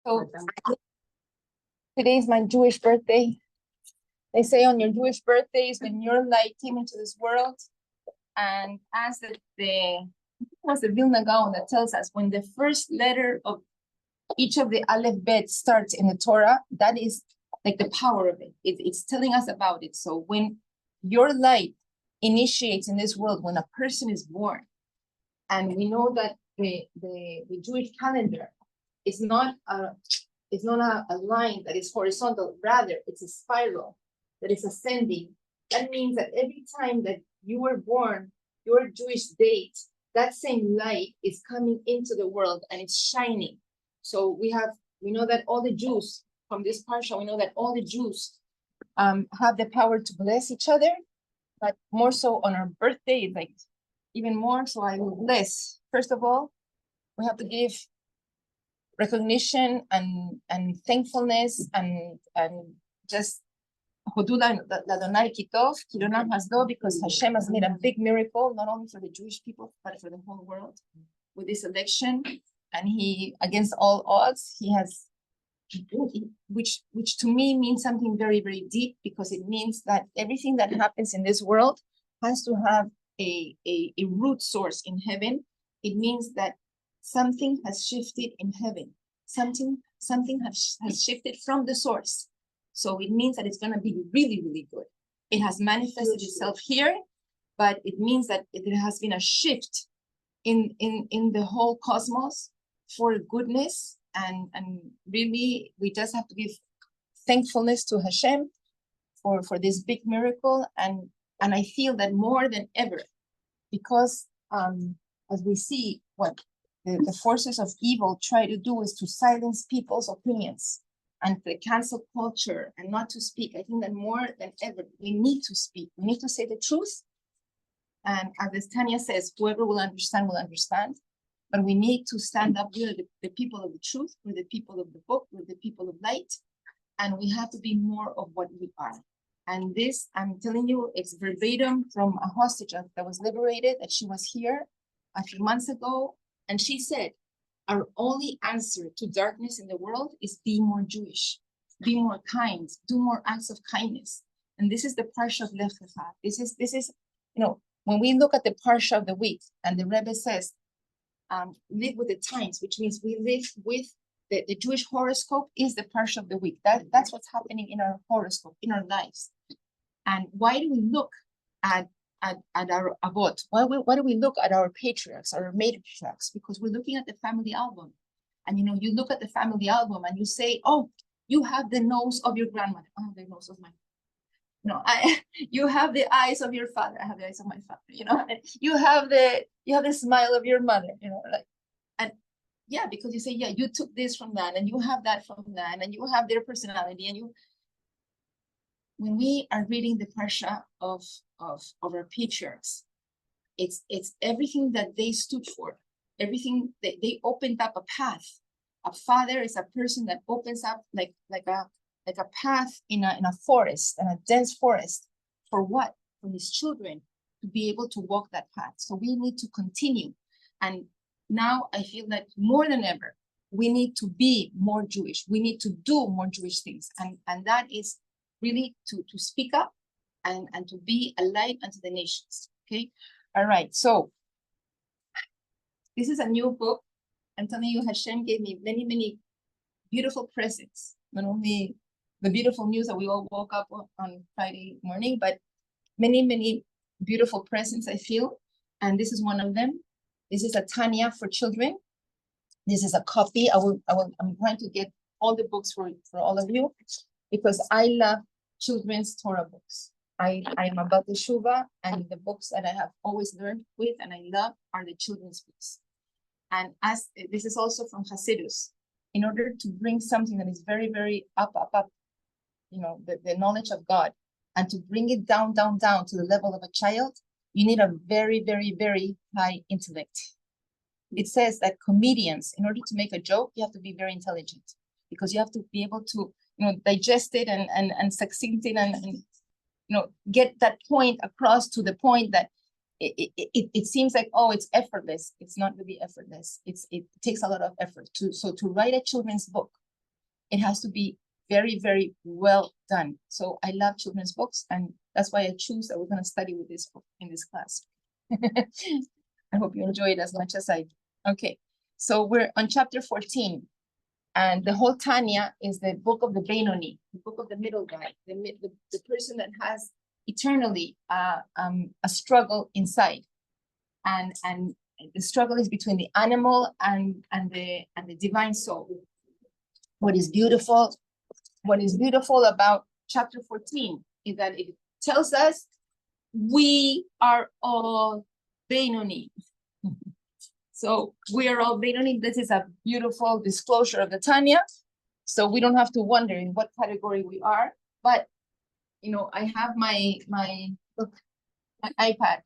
So today is my Jewish birthday. They say on your Jewish birthdays when your light came into this world, and as the was the Vilna Gaon that tells us when the first letter of each of the Aleph Bet starts in the Torah, that is like the power of it. It's telling us about it. So when your light initiates in this world, when a person is born, and we know that the Jewish calendar is not a line that is horizontal, rather it's a spiral that is ascending. That means that every time that you were born, your Jewish date, that same light is coming into the world and it's shining. So we know that all the Jews from this parsha, we know that all the Jews have the power to bless each other, but more so on our birthday, like even more. So I will bless. First of all, we have to give recognition and thankfulness and just Hodula Ladonai Kitov, Kilonam Hasdo, because Hashem has made a big miracle, not only for the Jewish people, but for the whole world with this election. And he, against all odds, he has, which to me means something very, very deep, because it means that everything that happens in this world has to have a root source in heaven. It means that something has shifted in heaven. Something has shifted from the source. So it means that it's going to be really, really good. It has manifested itself here, but it means that there has been a shift in the whole cosmos for goodness. And really, we just have to give thankfulness to Hashem for this big miracle. And I feel that more than ever, because as we see what the forces of evil try to do is to silence people's opinions and the cancel culture and not to speak. I think that more than ever, we need to speak. We need to say the truth. And as Tanya says, whoever will understand will understand. But we need to stand up. We're the people of the truth. We're the people of the book. We're the people of light. And we have to be more of what we are. And this, I'm telling you, it's verbatim from a hostage that was liberated, that she was here a few months ago. And she said, our only answer to darkness in the world is be more Jewish, be more kind, do more acts of kindness. And this is the parsha of Lech Lecha. This is, when we look at the parsha of the week, and the Rebbe says, live with the times, which means we live with the Jewish horoscope is the parsha of the week. That's what's happening in our horoscope, in our lives. And why do we look at our avot? Why do we look at our patriarchs, our matriarchs? Because we're looking at the family album. And you look at the family album and you say, oh, you have the nose of your grandmother. Oh, the nose of my, you have the eyes of your father. I have the eyes of my father, and you have the smile of your mother, and yeah, because you say, yeah, you took this from that, and you have that from that, and you have their personality, and when we are reading the parsha of our patriarchs, it's everything that they stood for, everything that they opened up a path. A father is a person that opens up like a path in a forest, and a dense forest. For what? For his children to be able to walk that path. So we need to continue. And now I feel that more than ever, we need to be more Jewish. We need to do more Jewish things. And that is really to speak up and to be a light unto the nations. Okay. All right. So this is a new book. I'm telling you, Hashem gave me many, many beautiful presents. Not only the beautiful news that we all woke up on Friday morning, but many, many beautiful presents, I feel. And this is one of them. This is a Tanya for children. This is a copy. I'm trying to get all the books for all of you, because I love children's Torah books. I am about the Shuvah, and the books that I have always learned with and I love are the children's books. And as this is also from Hasidus, in order to bring something that is very, very up, the knowledge of God, and to bring it down to the level of a child, you need a very, very, very high intellect. It says that comedians, in order to make a joke, you have to be very intelligent, because you have to be able to, digest it and succinct it and get that point across to the point that it seems like, oh, it's effortless. It's not really effortless. It takes a lot of effort to write a children's book it has to be very, very well done. So I love children's books, and that's why I choose that we're going to study with this book in this class. I hope you enjoy it as much as I do. Okay, so we're on chapter 14, and the whole Tanya is the book of the Benoni, the book of the middle guy, the person that has eternally a struggle inside, and the struggle is between the animal and the divine soul. What is beautiful about chapter 14 is that it tells us we are all Benoni. So we are all Benoni. This is a beautiful disclosure of the Tanya. So we don't have to wonder in what category we are. But you know, I have my iPad.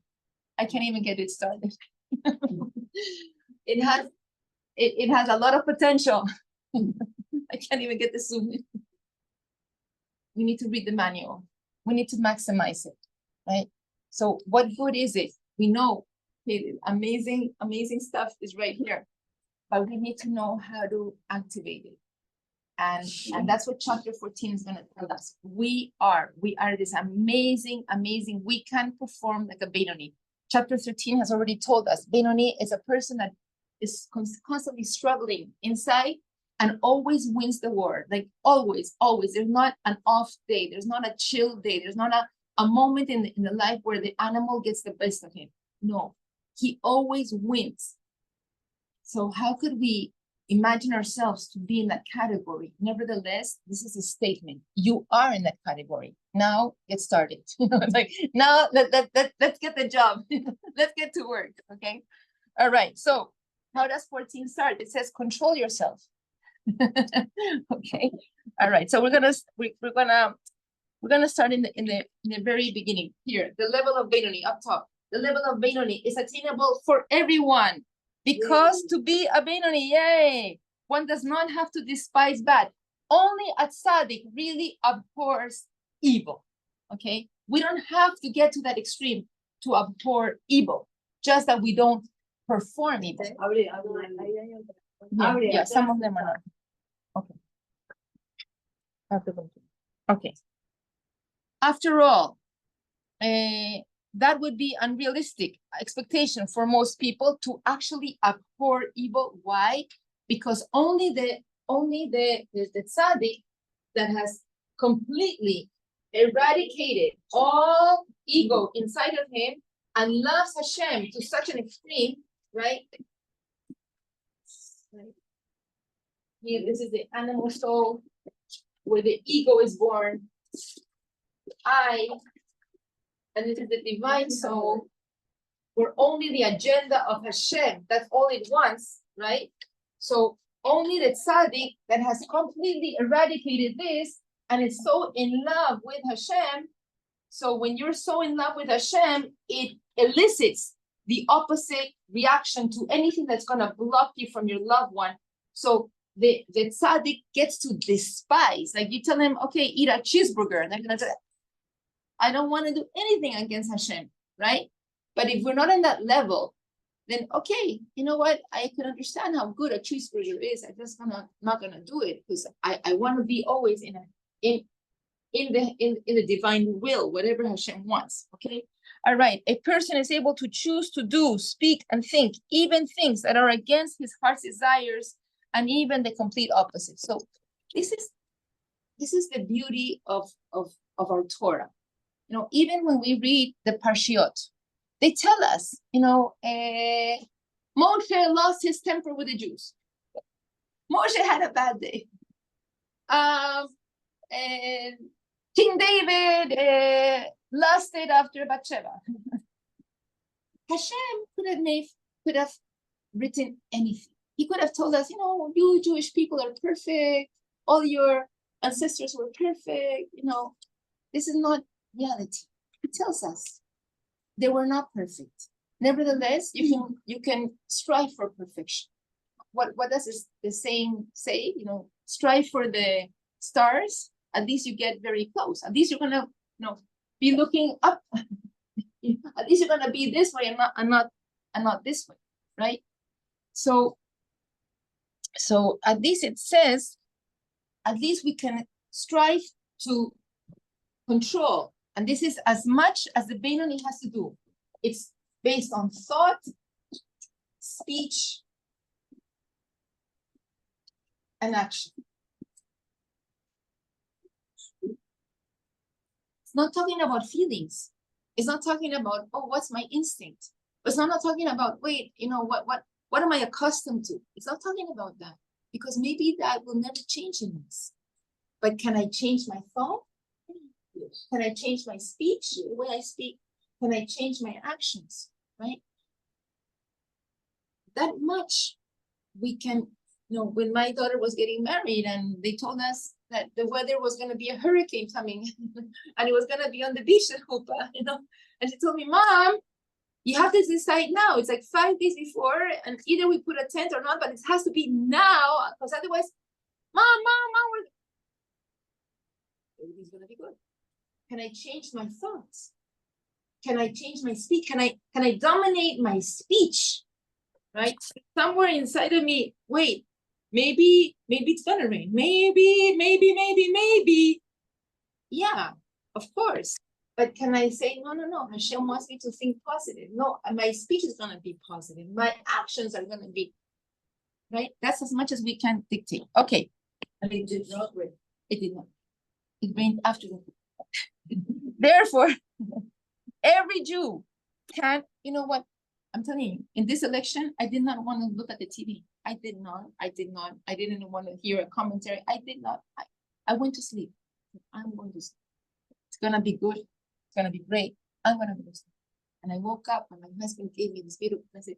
I can't even get it started. It has a lot of potential. I can't even get the Zoom in. We need to read the manual. We need to maximize it, right? So what good is it? We know amazing stuff is right here, but we need to know how to activate it. And that's what chapter 14 is going to tell us. We are this amazing, we can perform like a Benoni. Chapter 13 has already told us Benoni is a person that is constantly struggling inside and always wins the war. Like always. There's not an off day. There's not a chill day. There's not a moment in the life where the animal gets the best of him. No, he always wins. So how could we imagine ourselves to be in that category? Nevertheless, this is a statement. You are in that category. Now get started. Like now let's get the job. Let's get to work. Okay. All right. So how does 14 start? It says control yourself. Okay. All right. So we're gonna start in the very beginning here. The level of Benoni up top. The level of Benoni is attainable for everyone. Because to be a Benoni, yay, one does not have to despise bad. Only a tzaddik really abhors evil, okay? We don't have to get to that extreme to abhor evil, just that we don't perform evil. Yeah, some of them are not. Okay. Okay. After all, that would be unrealistic expectation for most people to actually abhor evil. Why? Because only the tzaddik that has completely eradicated all ego inside of him and loves Hashem to such an extreme, right? Here, this is the animal soul where the ego is born. And this is the divine soul, where only the agenda of Hashem, that's all it wants, right? So only the tzaddik that has completely eradicated this and is so in love with Hashem. So when you're so in love with Hashem, it elicits the opposite reaction to anything that's going to block you from your loved one. So the tzaddik gets to despise. Like you tell him, okay, eat a cheeseburger, and they're going to say, I don't want to do anything against Hashem, right? But if we're not in that level, then okay, you know what? I can understand how good a cheeseburger is. I'm just not gonna do it because I want to be always in the divine will, whatever Hashem wants. Okay. All right. A person is able to choose to do, speak, and think, even things that are against his heart's desires, and even the complete opposite. So this is the beauty of our Torah. You know, even when we read the Parshiot, they tell us, you know, Moshe lost his temper with the Jews. Moshe had a bad day. King David lusted after Bathsheba. Hashem could have written anything. He could have told us, you know, you Jewish people are perfect. All your ancestors were perfect. You know, this is not reality. It tells us they were not perfect. Nevertheless, you can strive for perfection. What does the saying say? You know, strive for the stars. At least you get very close. At least you're gonna, you know, be looking up. At least you're gonna be this way and not this way, right? So at least it says, at least we can strive to control. And this is as much as the Benoni has to do. It's based on thought, speech, and action. It's not talking about feelings. It's not talking about, oh, what's my instinct? It's not talking about, wait, you know, what am I accustomed to? It's not talking about that, because maybe that will never change in us. But can I change my thought? Yes. Can I change my speech, the way I speak? Can I change my actions, right? That much we can, you know, when my daughter was getting married and they told us that the weather was going to be a hurricane coming and it was going to be on the beach in Hopa, you know, and she told me, Mom, you have to decide now. It's like 5 days before, and either we put a tent or not, but it has to be now, because otherwise, Mom, everything's going to be good. Can I change my thoughts? Can I change my speech? Can I dominate my speech? Right? Somewhere inside of me, wait, maybe it's gonna rain. Maybe. Yeah, of course. But can I say, no, Hashem wants me to think positive. No, my speech is gonna be positive. My actions are gonna be, right? That's as much as we can dictate. Okay. And it did not rain. It did not. It rained after the Therefore, every Jew can, you know what? I'm telling you, in this election, I did not want to look at the TV. I didn't want to hear a commentary. I went to sleep. I'm going to sleep. It's going to be good. It's going to be great. I'm going to go to sleep. And I woke up and my husband gave me this beautiful message.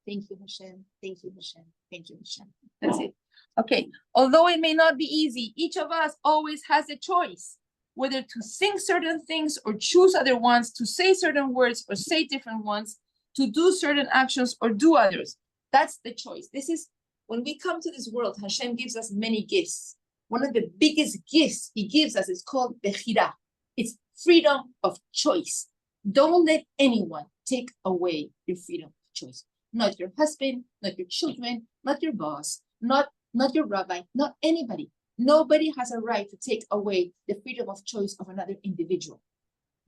Thank you, Hashem. Thank you, Hashem. Thank you, Hashem. That's it. Okay. Although it may not be easy, each of us always has a choice, whether to sing certain things or choose other ones, to say certain words or say different ones, to do certain actions or do others. That's the choice. This is, when we come to this world, Hashem gives us many gifts. One of the biggest gifts he gives us is called Bechira. It's freedom of choice. Don't let anyone take away your freedom of choice. Not your husband, not your children, not your boss, not your rabbi, not anybody. Nobody has a right to take away the freedom of choice of another individual.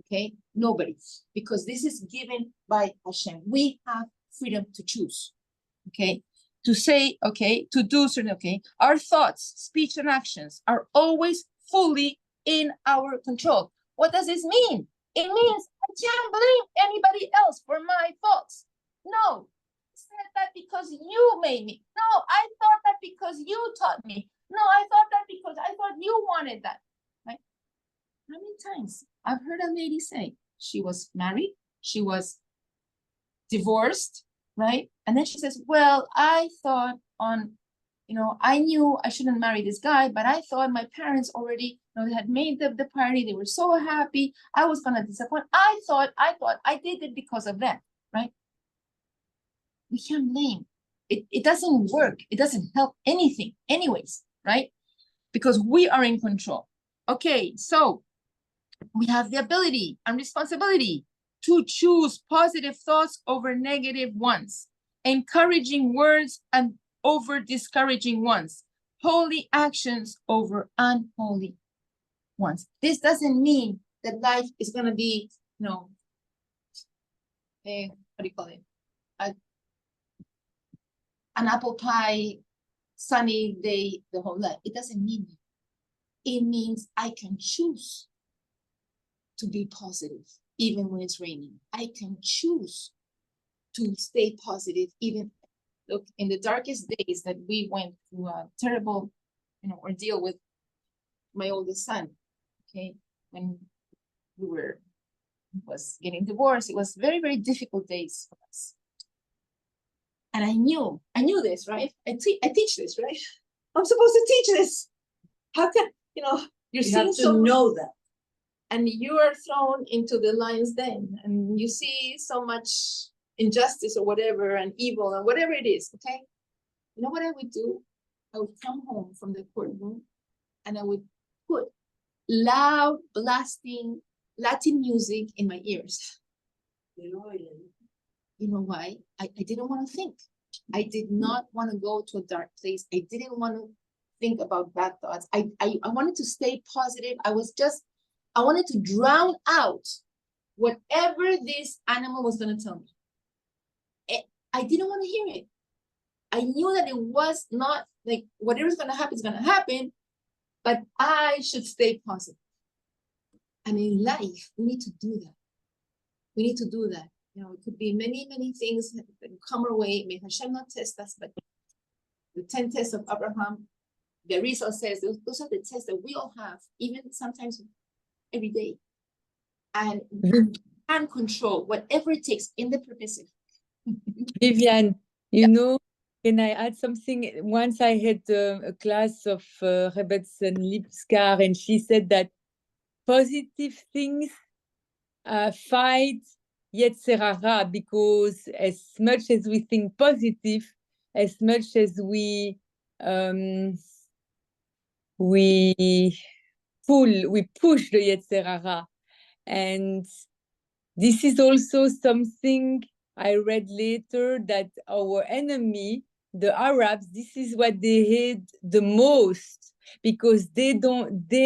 Okay, nobody, because this is given by Hashem. We have freedom to choose, okay, to say, okay, to do certain, okay. Our thoughts, speech, and actions are always fully in our control. What does this mean? It means I can't blame anybody else for my faults. No, I said that because you made me. No, I thought that because you taught me. No, I thought that because I thought you wanted that. Right? How many times I've heard a lady say she was married, she was divorced, right? And then she says, well, I thought I knew I shouldn't marry this guy, but I thought my parents already, had made the party. They were so happy. I was going to disappoint. I thought I did it because of that, right? We can't blame. It doesn't work. It doesn't help anything anyways, right? Because we are in control. Okay, so we have the ability and responsibility to choose positive thoughts over negative ones, encouraging words and over discouraging ones, holy actions over unholy ones. This doesn't mean that life is going to be, what do you call it? An apple pie, sunny day, the whole life. It doesn't mean that. It means I can choose to be positive, even when it's raining. I can choose to stay positive, even look in the darkest days that we went through a terrible, ordeal with my oldest son. Okay, when was getting divorced, it was very, very difficult days for us. And I knew this, right? I teach this, right? I'm supposed to teach this. How can, you're seeing so know that. And you are thrown into the lion's den and you see so much injustice or whatever and evil and whatever it is, okay? You know what I would do? I would come home from the courtroom and I would put loud, blasting Latin music in my ears. You know why? I didn't want to think. I did not want to go to a dark place. I didn't want to think about bad thoughts. I wanted to stay positive. I wanted to drown out whatever this animal was going to tell me. I didn't want to hear it. I knew that it was not like whatever's going to happen is going to happen, but I should stay positive. And in life, we need to do that. We need to do that. You know, it could be many, many things that come our way. May Hashem not test us, but the 10 tests of Abraham, the Rizal says, those are the tests that we all have, even sometimes every day. And we can control whatever it takes in the permissive. Vivian, you know, can I add something? Once I had a class of Rebbetzin Lipskar, and she said that positive things fight Yetzer Hara, because as much as we think positive, as much as we push the Yetzer Hara. And this is also something I read later, that our enemy, the Arabs, this is what they hate the most, because they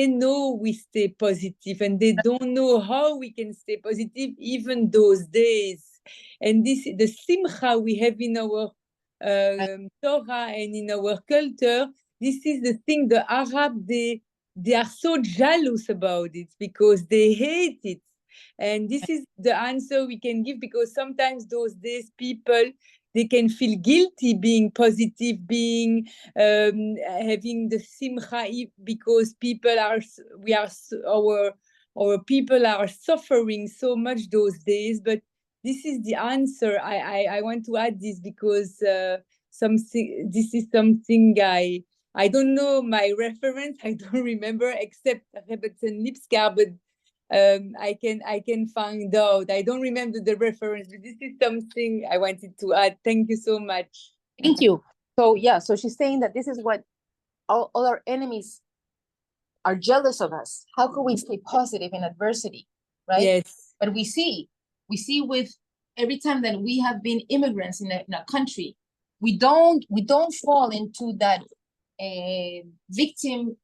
know we stay positive, and they don't know how we can stay positive even those days. And this, the simcha we have in our Torah and in our culture, this is the thing. The Arab, they are so jealous about it because they hate it. And this is the answer we can give, because sometimes those days people, they can feel guilty being positive, being having the simcha, because our people are suffering so much those days. But this is the answer. I want to add this because this is something I don't know my reference. I don't remember except Rebbetzin Lipskar, but I can find out. I don't remember the reference, but this is something I wanted to add. Thank you so much. Thank you. So yeah, so she's saying that this is what all our enemies are jealous of us. How can we stay positive in adversity, right? Yes. But we see with every time that we have been immigrants in a country, we don't fall into that victim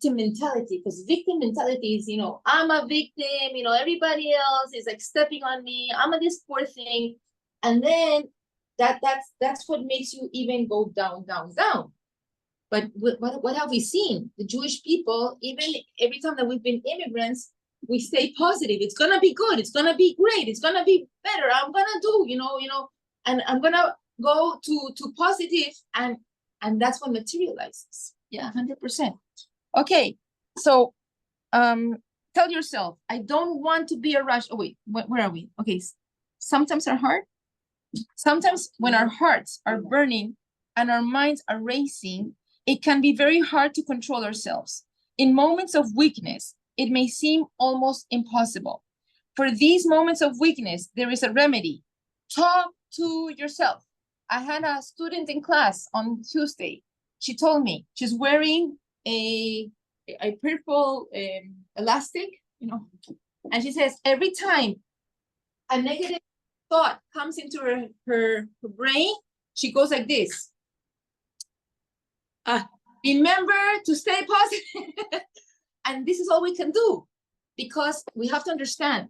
mentality, because victim mentality is, you know, I'm a victim, you know, everybody else is like stepping on me, I'm a this poor thing, and then that's what makes you even go down. But what have we seen? The Jewish people, even every time that we've been immigrants, we stay positive. It's gonna be good. It's gonna be great. It's gonna be better. I'm gonna do, you know, and I'm gonna go to positive, and that's what materializes. Yeah, 100%. Okay, so tell yourself, I don't want to be a rush. Oh wait, where are we? Okay, sometimes when our hearts are burning and our minds are racing, it can be very hard to control ourselves. In moments of weakness, it may seem almost impossible. For these moments of weakness, there is a remedy. Talk to yourself. I had a student in class on Tuesday. She told me she's wearing a purple elastic, you know, and she says every time a negative thought comes into her brain, she goes like this. Remember to stay positive. And this is all we can do, because we have to understand,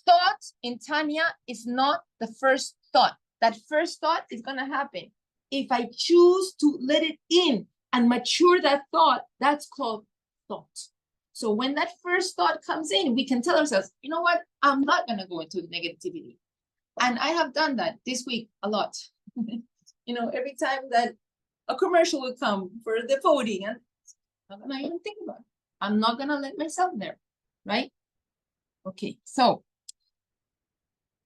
thought in Tanya is not the first thought. That first thought is going to happen. If I choose to let it in and mature that thought, that's called thought. So when that first thought comes in, we can tell ourselves, you know what? I'm not going to go into negativity. And I have done that this week a lot. You know, every time that a commercial would come for the voting, and I'm not going to even think about it. I'm not going to let myself there, right? Okay, so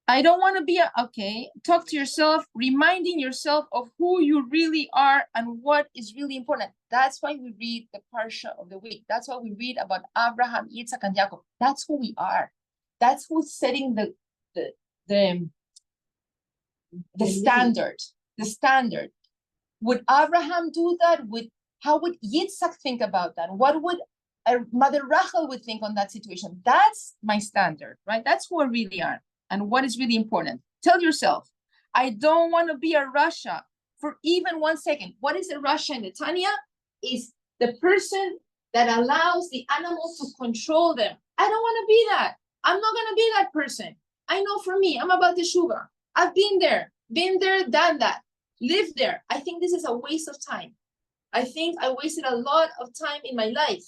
I don't want to be talk to yourself, reminding yourself of who you really are and what is really important. That's why we read the Parsha of the week. That's why we read about Abraham, Yitzhak, and Jacob. That's who we are. That's who's setting the standard. The standard. Would Abraham do that? How would Yitzhak think about that? What would Mother Rachel would think on that situation? That's my standard, right? That's who I really are. And what is really important. Tell yourself, I don't want to be a Rasha for even 1 second. What is a Rasha in the Tanya? Is The person that allows the animal to control them. I don't want to be that. I'm not going to be that person. I know for me, I'm about teshuva. I've been there, done that, lived there. I think this is a waste of time. I think I wasted a lot of time in my life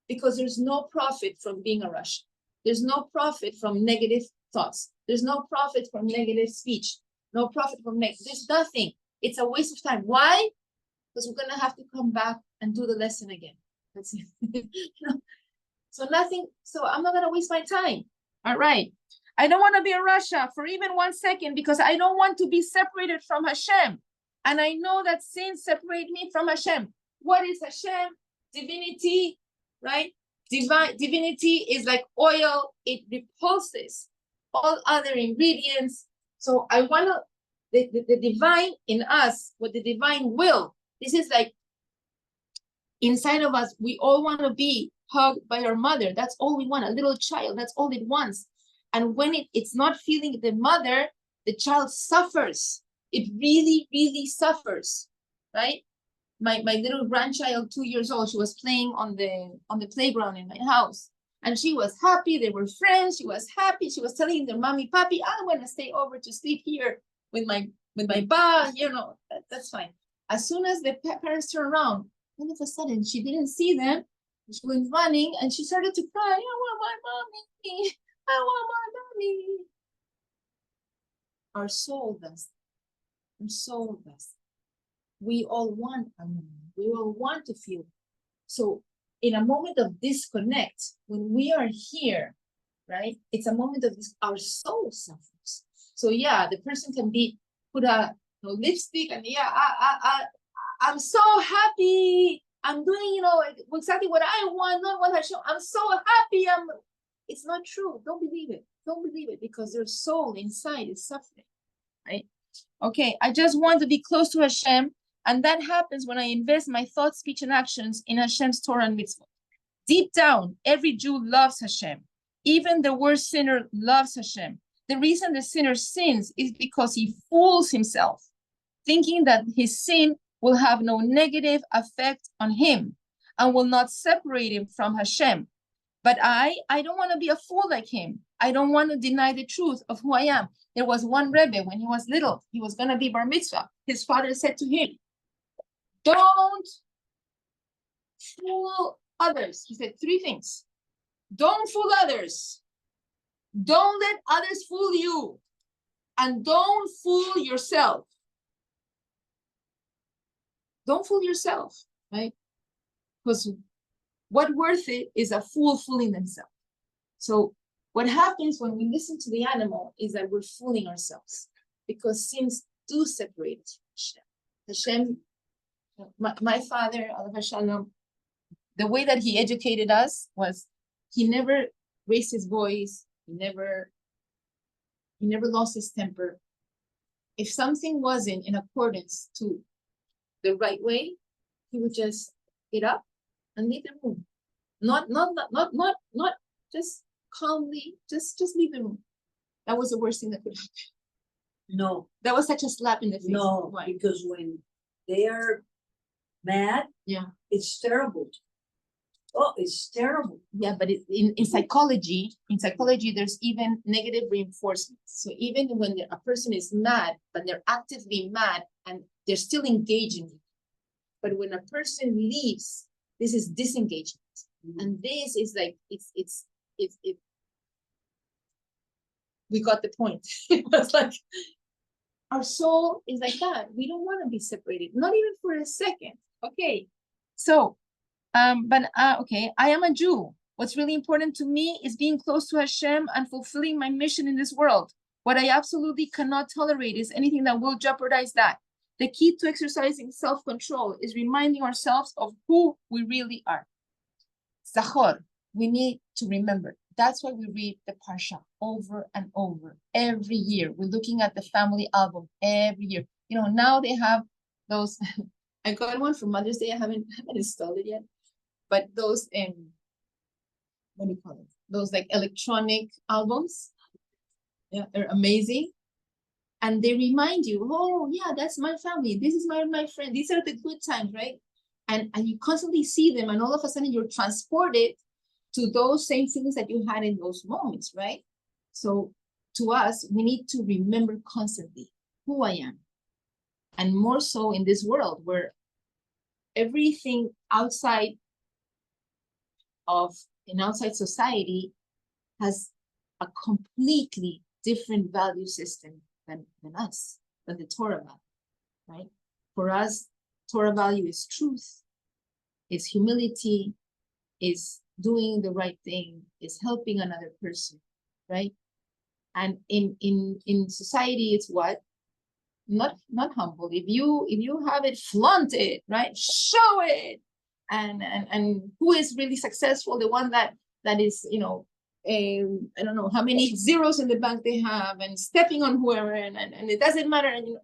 because there's no profit from being a Russian. There's no profit from negative thoughts. There's no profit from negative speech. No profit from there's nothing. It's a waste of time. Why? Because we're gonna have to come back and do the lesson again. That's it. So nothing. So I'm not gonna waste my time. All right. I don't want to be in Russia for even 1 second because I don't want to be separated from Hashem. And I know that sin separates me from Hashem. What is Hashem? Divinity, right? Divinity is like oil. It repulses all other ingredients. So I want to, the divine in us, what the divine will, this is like inside of us, we all want to be hugged by our mother. That's all we want, a little child, that's all it wants. And when it's not feeling the mother, the child suffers. It really, really suffers, right? My little grandchild, 2 years old, she was playing on the playground in my house. And she was happy, they were friends, she was happy. She was telling their mommy, papi, I want to stay over to sleep here with my ba, that's fine. As soon as the parents turned around, all of a sudden, she didn't see them. She went running and she started to cry, I want my mommy, I want my mommy. Our soul does. Our soul does. We all want our mommy. We all want to feel. So in a moment of disconnect, when we are here, right, it's a moment of this, our soul suffers. So yeah, the person can put a lipstick and yeah, I'm so happy. I'm doing, exactly what I want, not what I show. I'm so happy. It's not true. Don't believe it. Don't believe it because their soul inside is suffering, right? Okay, I just want to be close to Hashem. And that happens when I invest my thoughts, speech, and actions in Hashem's Torah and mitzvot. Deep down, every Jew loves Hashem. Even the worst sinner loves Hashem. The reason the sinner sins is because he fools himself, thinking that his sin will have no negative effect on him and will not separate him from Hashem. But I don't want to be a fool like him. I don't want to deny the truth of who I am. There was one Rebbe when he was little. He was going to be bar mitzvah. His father said to him, don't fool others. He said 3 things. Don't fool others. Don't let others fool you. And don't fool yourself. Don't fool yourself, right? Because what worth it is a fool fooling themselves. So what happens when we listen to the animal is that we're fooling ourselves because sins do separate us from Hashem. My father, Alav Shalom, the way that he educated us was he never raised his voice. He never lost his temper. If something wasn't in accordance to the right way, he would just get up and leave the room. Not just calmly, just leave the room. That was the worst thing that could happen. No. That was such a slap in the face. No, Why? because when they are mad, yeah, it's terrible. Oh, it's terrible. Yeah, but in psychology, there's even negative reinforcement. So even when a person is mad, but they're actively mad and they're still engaging. But when a person leaves, this is disengagement. Mm-hmm. And this is like, we got the point. It was like, our soul is like that. We don't want to be separated, not even for a second. Okay, so, okay, I am a Jew. What's really important to me is being close to Hashem and fulfilling my mission in this world. What I absolutely cannot tolerate is anything that will jeopardize that. The key to exercising self-control is reminding ourselves of who we really are. Zachor, we need to remember. That's why we read the Parsha over and over every year. We're looking at the family album every year. Now they have those. I got one for Mother's Day. I haven't installed it yet. But those what do you call it? Those like electronic albums. Yeah, they're amazing. And they remind you, oh yeah, that's my family. This is my friend. These are the good times, right? and you constantly see them, and all of a sudden you're transported to those same things that you had in those moments, right? So to us, we need to remember constantly who I am. And more so in this world where everything outside of an outside society has a completely different value system than us, than the Torah value, right? For us, Torah value is truth, is humility, is doing the right thing, is helping another person, right? And in society, it's what? Not humble. If you have it, flaunt it, right? Show it. And who is really successful? The one that is, you know, I don't know how many zeros in the bank they have, and stepping on whoever, and it doesn't matter. And, you know,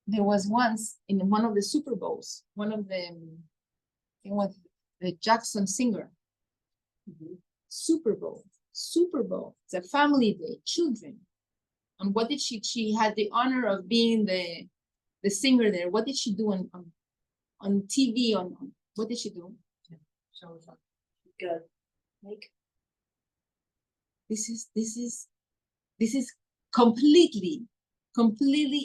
there was once in one of the Super Bowls, one of the, it was the Jackson singer. Super Bowl. It's a family day, children. And what did she had the honor of being the singer there. What did she do on TV? On what did she do? So good. Like this is completely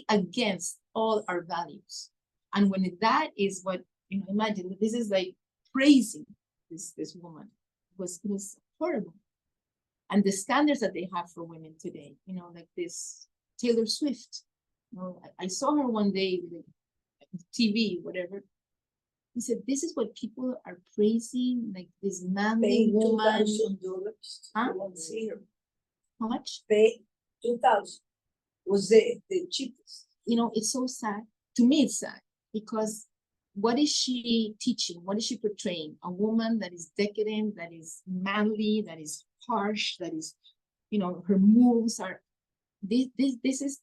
against all our values. And when that is what, you know, imagine this is like praising this woman. It was horrible. And the standards that they have for women today, you know, like this Taylor Swift. You know, I saw her one day, like, TV, whatever. He said, this is what people are praising, like this manly paying woman. $2,000 Huh? to one singer. How much? Pay 2,000 was the cheapest. You know, it's so sad. To me, it's sad because what is she teaching? What is she portraying? A woman that is decadent, that is manly, that is harsh, that is, you know, her moves are. This is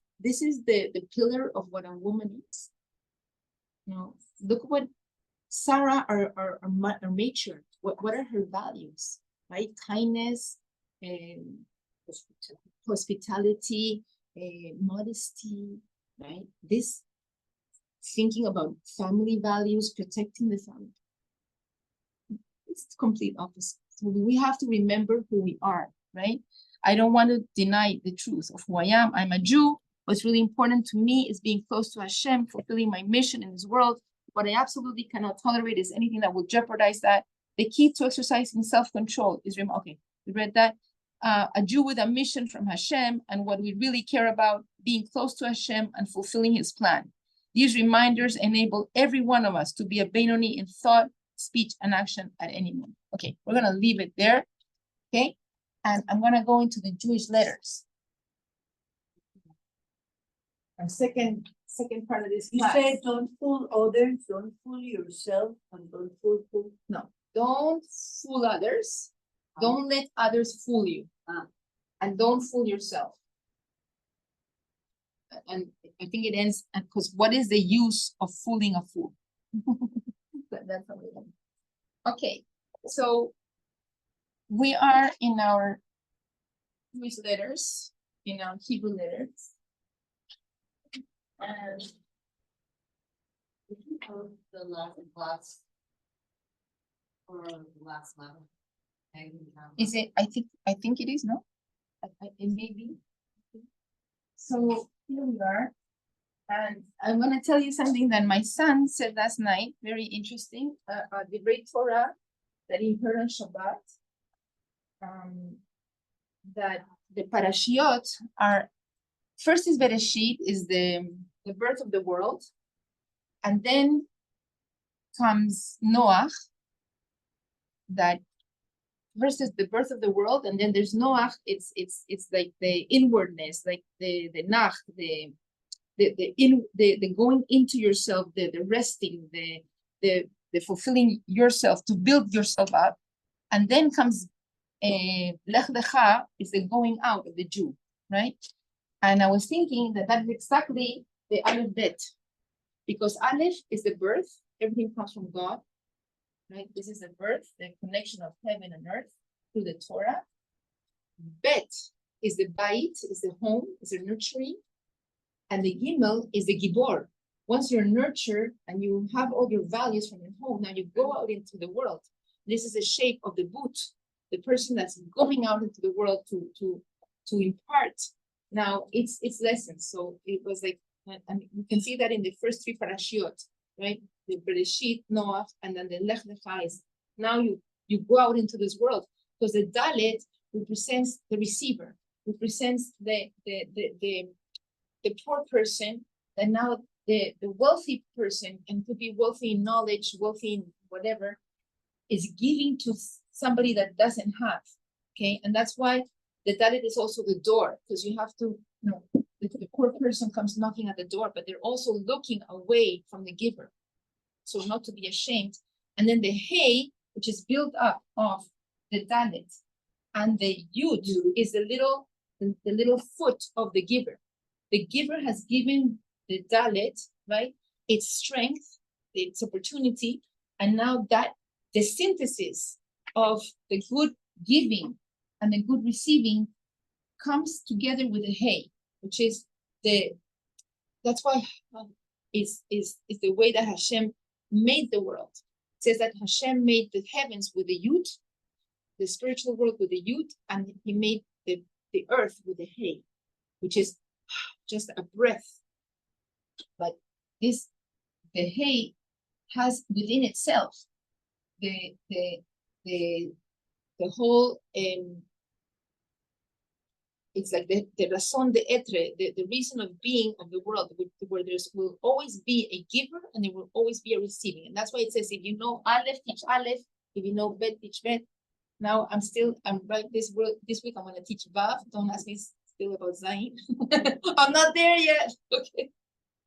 the pillar of what a woman is. You know, look what Sarah, our matriarch, what are her values, right? Kindness, hospitality, modesty, right? This thinking about family values, protecting the family. It's complete opposite. So we have to remember who we are, right? I don't want to deny the truth of who I am. I'm a Jew. What's really important to me is being close to Hashem, fulfilling my mission in this world. What I absolutely cannot tolerate is anything that will jeopardize that. The key to exercising self-control is, okay, we read that. A Jew with a mission from Hashem, and what we really care about, being close to Hashem and fulfilling his plan. These reminders enable every one of us to be a Benoni in thought, speech, and action at any moment. Okay, we're gonna leave it there, okay? And I'm gonna go into the Jewish letters. Our second part of this You class. say don't fool others, don't fool yourself, and don't fool. No, don't fool others. Don't let others fool you. And don't fool yourself. And I think it ends, because what is the use of fooling a fool? That's how we end. Okay, so we are in our Jewish letters, in our Hebrew letters. And the last class or the last level. is it? I think it is, no? It may be. So here we are, and I'm gonna tell you something that my son said last night. Very interesting. The great Torah that he heard on Shabbat. That the parashiot are, first is Bereshit, is the birth of the world, and then comes Noach. That first is the birth of the world, and then there's Noach. It's like the inwardness, like the nach, the going into yourself, the resting, the fulfilling yourself, to build yourself up, and then comes Lech Lecha, is the going out of the Jew, right? And I was thinking that is exactly the Aleph Bet, because Aleph is the birth, everything comes from God, right? This is the birth, the connection of heaven and earth through the Torah. Bet is the bait, is the home, is the nurturing, and the Gimel is the Gibor, once you're nurtured and you have all your values from your home, now you go out into the world. This is the shape of the boot, the person that's going out into the world to impart. Now it's lessons. So it was like, and you can see that in the first three parashiot, right? The Bereshit, Noah, and then the Lech Lecha is now you go out into this world, because the Dalet represents the receiver, represents the poor person, and now the wealthy person, and could be wealthy in knowledge, wealthy in whatever, is giving to somebody that doesn't have. Okay, and that's why the Dalet is also the door, because you have to, the poor person comes knocking at the door, but they're also looking away from the giver, so not to be ashamed. And then the Hey, which is built up of the Dalet, and the Yud is the little foot of the giver. The giver has given the Dalet, right, its strength, its opportunity, and now that the synthesis of the good giving and the good receiving comes together with the Hey, which is that's why is the way that Hashem made the world. It says that Hashem made the heavens with the Yud, the spiritual world with the Yud, and he made the earth with the Hey, which is just a breath. But the Hey has within itself the whole it's like the raison d'etre, the reason of being of the world, where will always be a giver and there will always be a receiving. And that's why it says, if you know Aleph, teach Aleph. If you know Bet, teach Bet. Now I'm right this week I'm going to teach Vav. Don't ask me still about Zayin. I'm not there yet. Okay.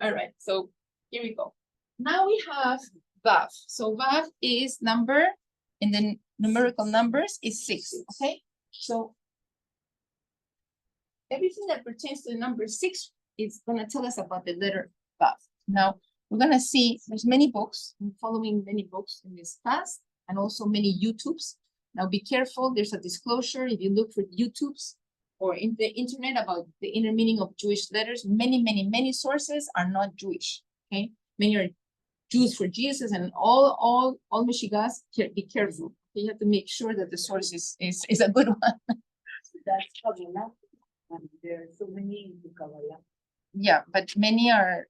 All right. So here we go. Now we have Vav. So Vav is number, in the numerical numbers is 6. Okay. So everything that pertains to the number 6 is going to tell us about the letter Vav. Now we're going to see there's many books. I'm following many books in this class, and also many YouTubes. Now be careful, there's a disclosure. If you look for YouTubes or in the internet about the inner meaning of Jewish letters, many sources are not Jewish. Okay, many are Jews for Jesus and all Meshigas. Be careful. You have to make sure that the source is a good one. That's Kabbalah. And there are so many in the Kabbalah. Yeah, but many are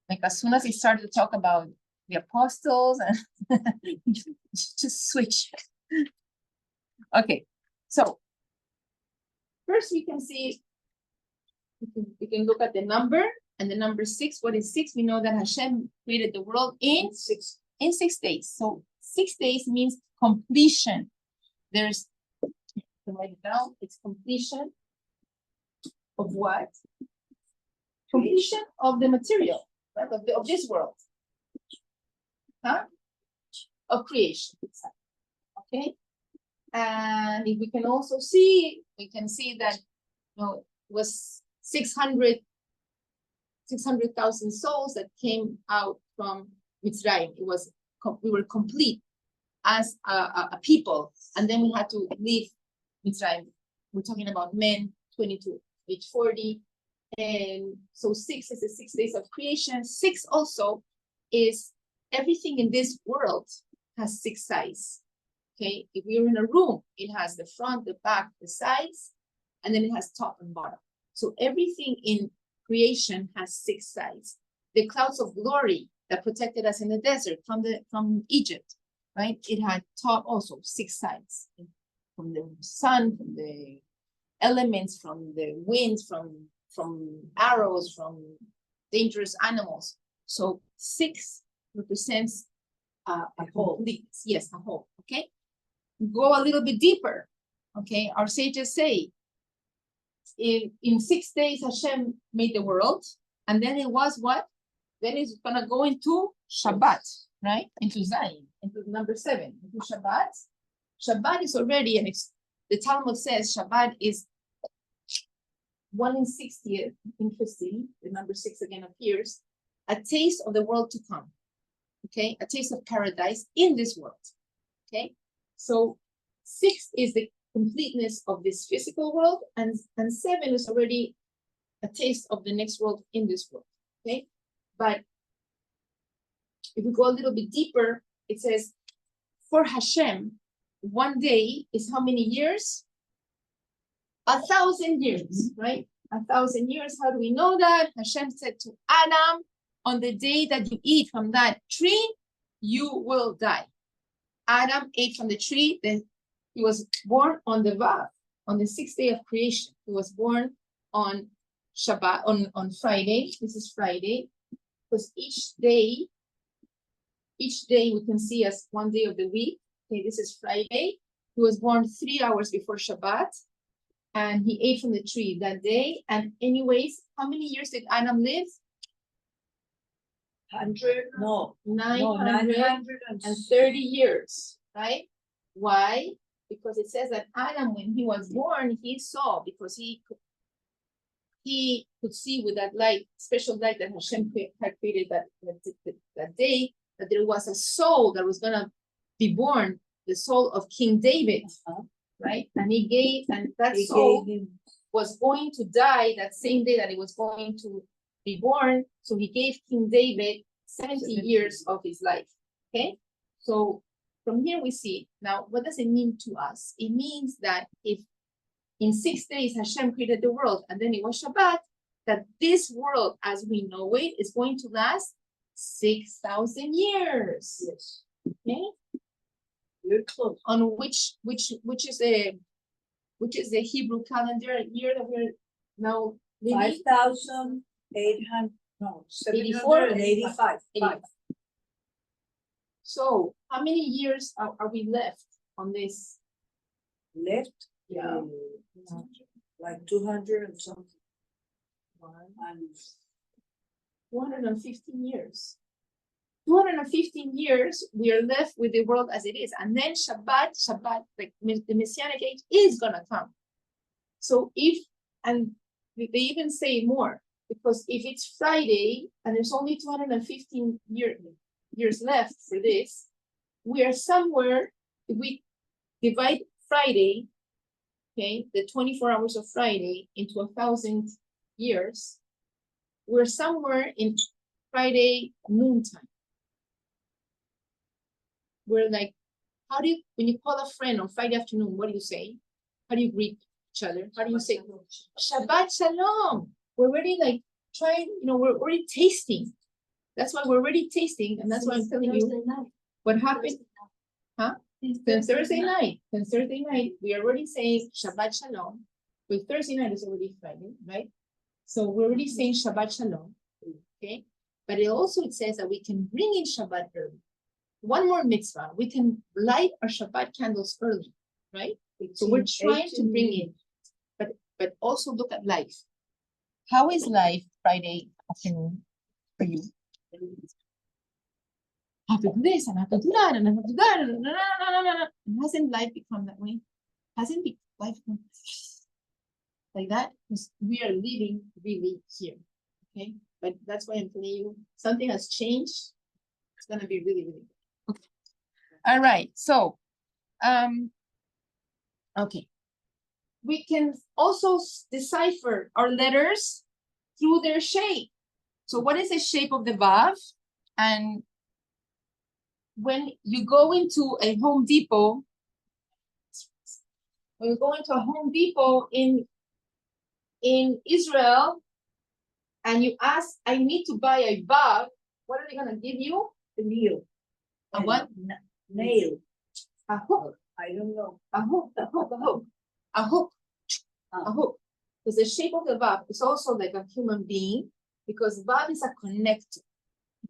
like, as soon as they started to talk about the apostles, and just switch. Okay, so first we can see, we can look at the number, and the number 6. What is 6? We know that Hashem created the world in 6 days. So 6 days means completion. There's, to write it down, it's completion of what? Completion of the material, right? Of this world. Huh? Of creation. Okay. And if we can also see, we can see that, it was 600,000 souls that came out from Mitzrayim. We were complete as a people, and then we had to leave Mitzrayim. We're talking about men 20 to age 40, and so 6 is the 6 days of creation. 6 also is everything in this world has 6 sides. Okay, if we're in a room, it has the front, the back, the sides, and then it has top and bottom. So everything in creation has 6 sides. The clouds of glory that protected us in the desert from Egypt, right? It had top also 6 sides, from the sun, from the elements, from the wind, from arrows, from dangerous animals. So 6 represents a whole. Yes, a whole. Okay. Go a little bit deeper. Okay, our sages say in 6 days Hashem made the world, and then it was what? Then it's gonna go into Shabbat, right? Into Zayin, into number 7, into Shabbat. Shabbat is already, and the Talmud says Shabbat is 1 in 60th. Interesting. The number 6 again appears. A taste of the world to come. Okay, a taste of paradise in this world. Okay, so 6 is the completeness of this physical world, and 7 is already a taste of the next world in this world. Okay, but if we go a little bit deeper, it says, for Hashem, one day is how many years? 1,000 years, right? 1,000 years. How do we know that? Hashem said to Adam, on the day that you eat from that tree, you will die. Adam ate from the tree, then he was born on the Vav, on the 6th day of creation. He was born on Shabbat, on Friday. This is Friday, because each day we can see as one day of the week. Okay, this is Friday. He was born 3 hours before Shabbat, and he ate from the tree that day. And anyways, how many years did Adam live? 100? No. 930 years, right? Why? Because it says that Adam, when he was born, he saw, because he could see with that light, special light that Hashem had created that day, that there was a soul that was gonna be born, the soul of King David, right? And that soul was going to die that same day that he was going to be born. So he gave King David 70 years of his life. Okay, so from here we see, now what does it mean to us? It means that if in 6 days Hashem created the world and then it was Shabbat, that this world as we know it is going to last 6,000 years. Yes. Okay, You're close. on which is the Hebrew calendar year that we're now living? 5,800, no, 84? 785. 85. So how many years are we left on this? Left? Yeah. Like 200 and something. And 215 years. 215 years, we are left with the world as it is. And then Shabbat, the Messianic age is gonna come. So and they even say more, because if it's Friday and there's only 215 years left for this, we are somewhere, if we divide Friday, okay, the 24 hours of Friday into 1,000 years, we're somewhere in Friday noontime. We're like, when you call a friend on Friday afternoon, what do you say? How do you greet each other? How do you say Shabbat Shalom? We're already like trying, we're already tasting. That's why we're already tasting, and that's why I'm telling you what happened. Huh? Then Thursday night, we are already saying Shabbat Shalom. Well, Thursday night is already Friday, right? So we're already saying Shabbat Shalom, okay? But it says that we can bring in Shabbat early. One more mitzvah, we can light our Shabbat candles early, right? So we're trying to bring in, but also look at life. How is life Friday afternoon for you? I have to do this, and I have to do that, and I have to do that. Hasn't life become that way? Hasn't life become like that? Because we are living really here, okay? But that's why I'm telling you, something has changed. It's gonna be really, really good. Okay. All right. So, okay. We can also decipher our letters through their shape. So what is the shape of the Vav? And when you go into a Home Depot, in Israel, and you ask, I need to buy a Vav, what are they gonna give you? the nail. A what? Nail. A hook. I don't know. A hook. Because the shape of the Vav is also like a human being, because Vav is a connector.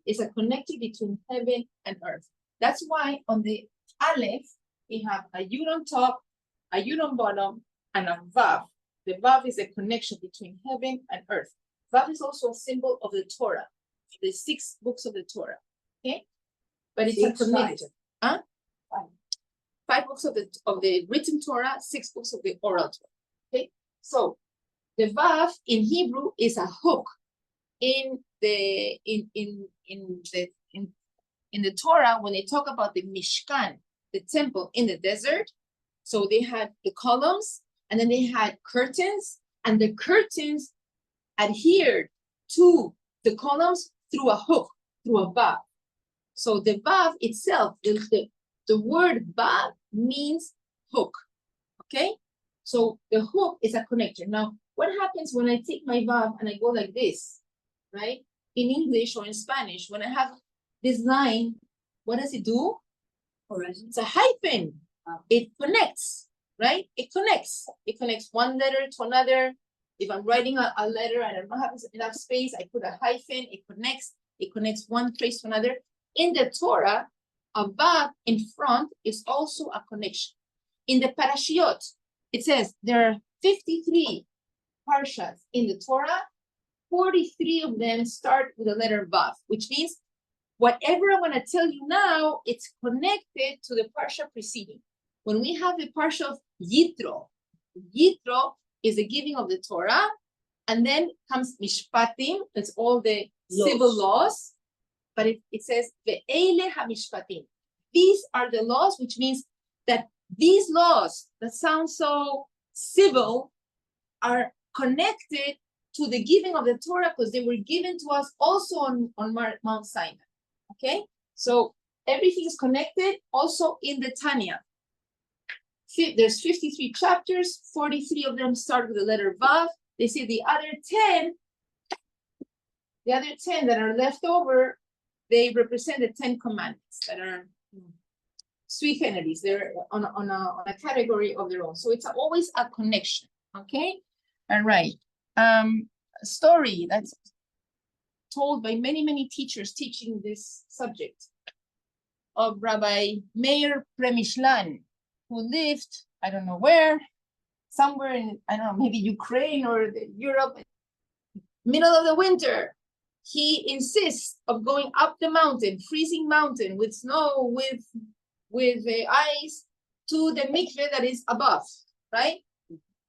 It's a connector between heaven and earth. That's why on the Aleph, we have a yud on top, a yud on bottom, and a Vav. The Vav is a connection between heaven and earth. Vav is also a symbol of the Torah, the 6 books of the Torah. Okay? But it's a connector. Huh? 5 books of the written Torah, 6 books of the oral Torah. Okay? So the Vav in Hebrew is a hook. In the Torah, when they talk about the Mishkan, the temple in the desert, so they had the columns, and then they had curtains, and the curtains adhered to the columns through a hook, through a Vav. So the Vav itself, the word Vav means hook. Okay? So the hook is a connector. Now, what happens when I take my Vav and I go like this, right? In English or in Spanish, when I have this line, what does it do? It's a hyphen. It connects, right? It connects. It connects one letter to another. If I'm writing a letter and I don't have enough space, I put a hyphen. It connects one place to another. In the Torah, a Vav in front is also a connection. In the Parashiot, it says there are 53 parshas in the Torah. 43 of them start with the letter Vav, which means whatever I'm going to tell you now, it's connected to the parsha preceding. When we have the parsha of Yitro, Yitro is the giving of the Torah, and then comes Mishpatim, that's all the civil laws, but it says Ve'ele HaMishpatim. These are the laws, which means that these laws that sound so civil are connected to the giving of the Torah because they were given to us also on Mount Sinai. Okay, so everything is connected also in the Tanya. There's 53 chapters, 43 of them start with the letter Vav. They say the other 10 that are left over, they represent the 10 commandments that are sui generis. They're on a category of their own. So it's always a connection. Okay, all right. A story that's told by many teachers teaching this subject of Rabbi Meir Premishlan, who lived, I don't know where, somewhere in, I don't know, maybe Ukraine or Europe, middle of the winter. He insists of going up the mountain, freezing mountain with snow, with the ice to the mikveh that is above, right?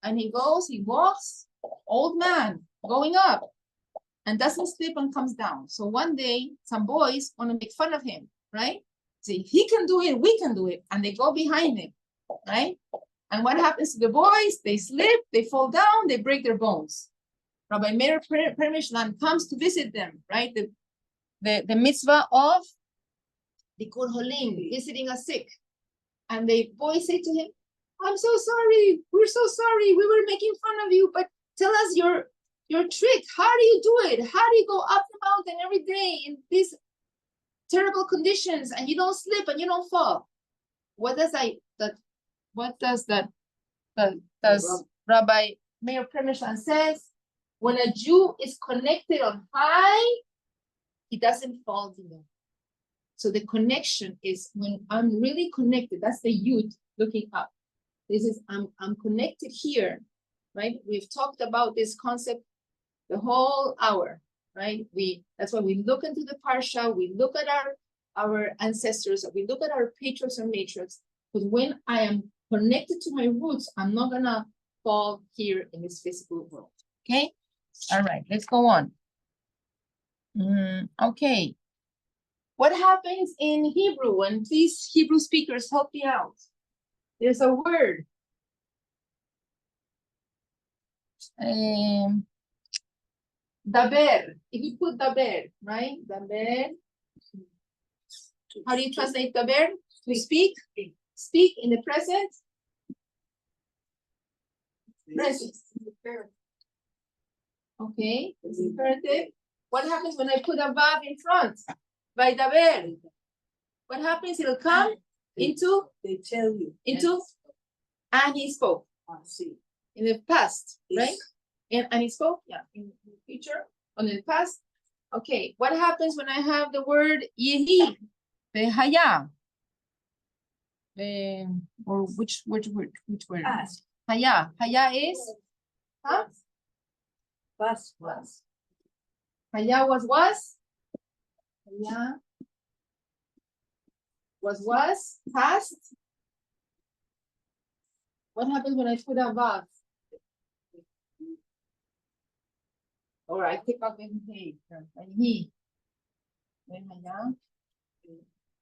And he walks, old man, going up, and doesn't slip and comes down. So one day, some boys want to make fun of him, right? Say, if he can do it, we can do it. And they go behind him, right? And what happens to the boys? They slip, they fall down, they break their bones. Rabbi Meir Premishlan comes to visit them, right? The mitzvah of Bikur Holim, visiting a sick. And the boys say to him, I'm so sorry, we're so sorry, we were making fun of you, but tell us your trick. How do you do it? How do you go up the mountain every day in these terrible conditions and you don't slip and you don't fall? What does Rabbi Meir Premishlan says? When a Jew is connected on high, he doesn't fall below. So the connection is when I'm really connected. That's the youth looking up. This is I'm connected here, right? We've talked about this concept the whole hour, right? That's why we look into the parsha, we look at our ancestors, we look at our patriarchs and matriarchs, because when I am connected to my roots, I'm not gonna fall here in this physical world. Okay? All right, let's go on. Okay. What happens in Hebrew? And please, Hebrew speakers, help me out. There's a word. Daber. If you put daber, right? Daber. How do you translate daber? To speak? Speak in the present? Present. Okay, it's imperative. What happens when I put a vav in front? By daber. What happens? It'll come into? They tell you. Into? And he spoke. See. In the past, Yes. right? And he spoke, yeah, in the future, on the past. Okay, what happens when I have the word yehi, haya? Or which word? Past. Haya. Haya is? Huh? Was. Haya was? Haya was, past. What happens when I put a vav? Or I pick up in he.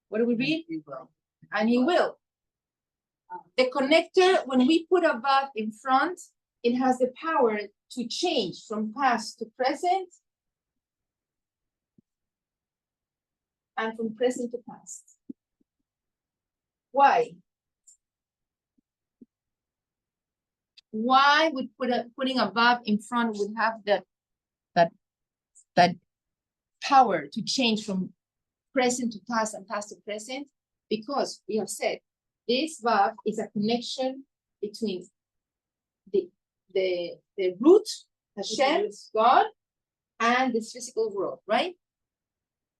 What do we read? And he will. The connector, when we put a vav in front, it has the power to change from past to present. and from present to past. Why? Why would putting a Vav in front would have that power to change from present to past and past to present? Because we have said this Vav is a connection between the root, Hashem, God, and this physical world, right?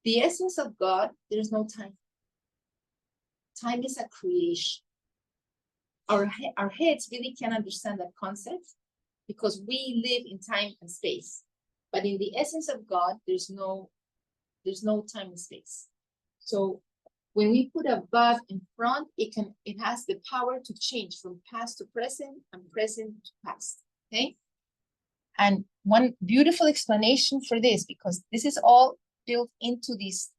The essence of God, there is no time. Time is a creation. Our heads really can't understand that concept because we live in time and space. But in the essence of God, there's no time and space. So when we put a Vav in front, it has the power to change from past to present and present to past. Okay. And one beautiful explanation for this, because this is all built into these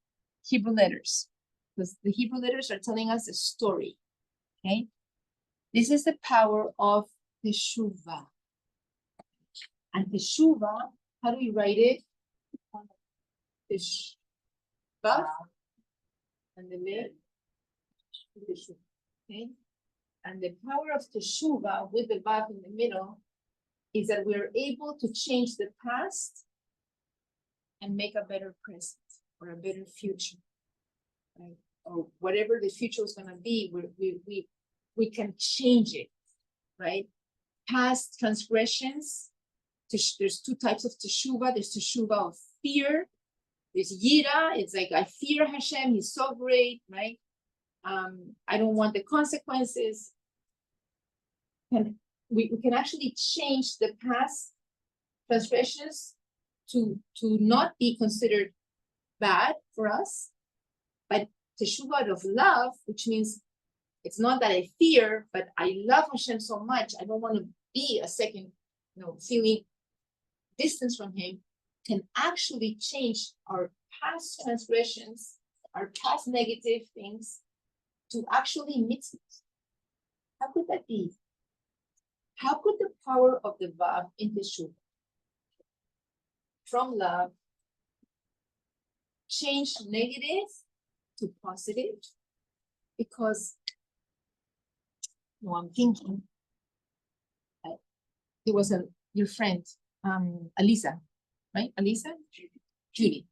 Hebrew letters, because the Hebrew letters are telling us a story. Okay. This is the power of Teshuvah. And Teshuvah, how do we write it? Teshuvah. And the mid. Okay. And the power of Teshuvah with the Vav in the middle is that we're able to change the past and make a better present or a better future, right? Or whatever the future is going to be, we can change it, right? Past transgressions, there's two types of Teshuvah. There's Teshuvah of fear. There's Yira, it's like, I fear Hashem, he's so great, right? I don't want the consequences. And we can actually change the past transgressions to not be considered bad for us, but Teshuvah of love, which means it's not that I fear, but I love Hashem so much, I don't want to be a second, feeling distance from him, can actually change our past transgressions, our past negative things, to actually mitzvahs. How could that be? How could the power of the Vav in Teshuvah from love change negative to positive? Because I'm thinking, there was your friend, Alisa, right? Alisa? Judy.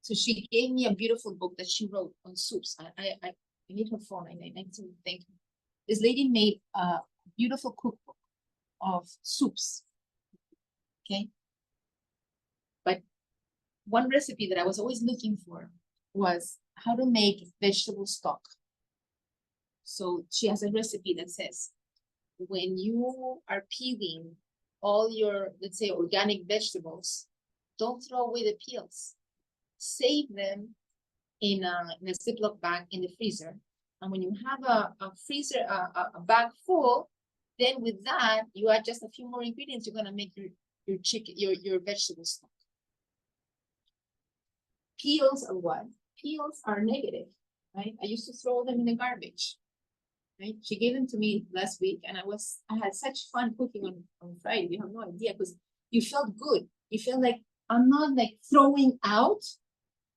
So she gave me a beautiful book that she wrote on soups. I need her phone. I need to thank her. This lady made a beautiful cookbook of soups. Okay. But one recipe that I was always looking for was how to make vegetable stock. So she has a recipe that says, when you are peeling all your, let's say, organic vegetables, don't throw away the peels. Save them in a Ziploc bag in the freezer. And when you have a freezer, a bag full, then with that, you add just a few more ingredients, you're gonna make your chicken, your vegetable stock. Peels are what? Peels are negative, right? I used to throw them in the garbage. Right? She gave them to me last week, and I had such fun cooking on Friday. You have no idea, because you felt good. You feel like I'm not like throwing out.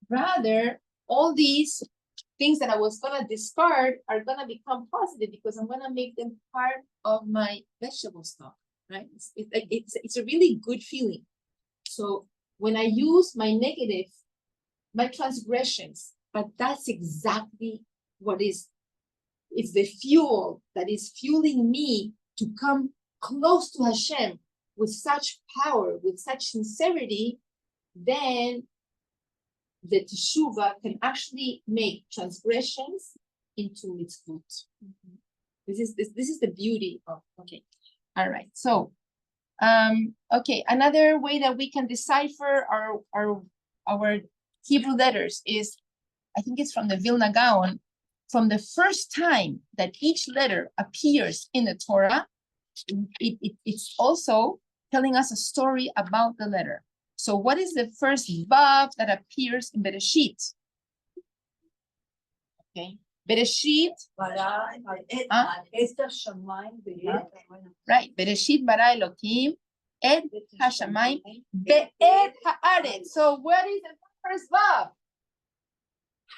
Rather, all these things that I was gonna discard are gonna become positive because I'm gonna make them part of my vegetable stock. Right? It's a really good feeling. So when I use my negative, my transgressions, but that's exactly what is. It's the fuel that is fueling me to come close to Hashem with such power, with such sincerity, then the Teshuvah can actually make transgressions into mitzvot. This is the beauty of, okay. All right. So, okay. Another way that we can decipher our Hebrew letters is, I think it's from the Vilna Gaon. From the first time that each letter appears in the Torah, it's also telling us a story about the letter. So what is the first Vav that appears in Bereshit? Okay, Bereshit. Right, Bereshit bara Elokim et hashamayim ve'et haaretz. So what is the first Vav?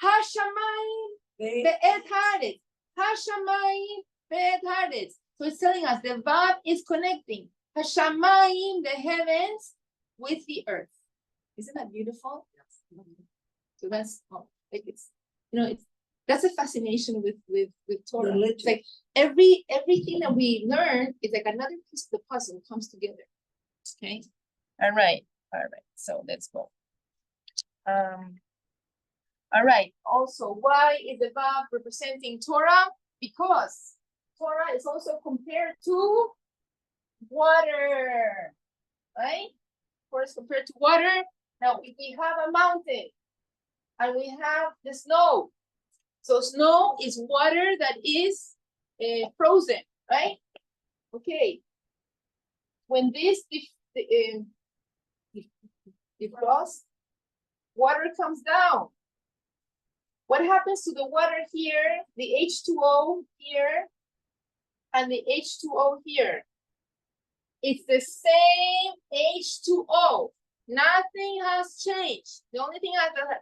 Hashamayim ve'et haaretz. Hashamayim ve'et haaretz. So it's telling us the Vav is connecting Hashamayim, the heavens, with the earth. Isn't that beautiful? Yes. So that's like it's that's a fascination with Torah. It's like everything that we learn is like another piece of the puzzle comes together. Okay. All right. So let's go. All right. Also, why is the Vav representing Torah? Because Torah is also compared to water, right? Torah is compared to water. Now, if we have a mountain and we have the snow, so snow is water that is frozen, right? Okay. When this defrosts, water comes down. What happens to the water here, the H2O here, and the H2O here? It's the same H2O. Nothing has changed. The only thing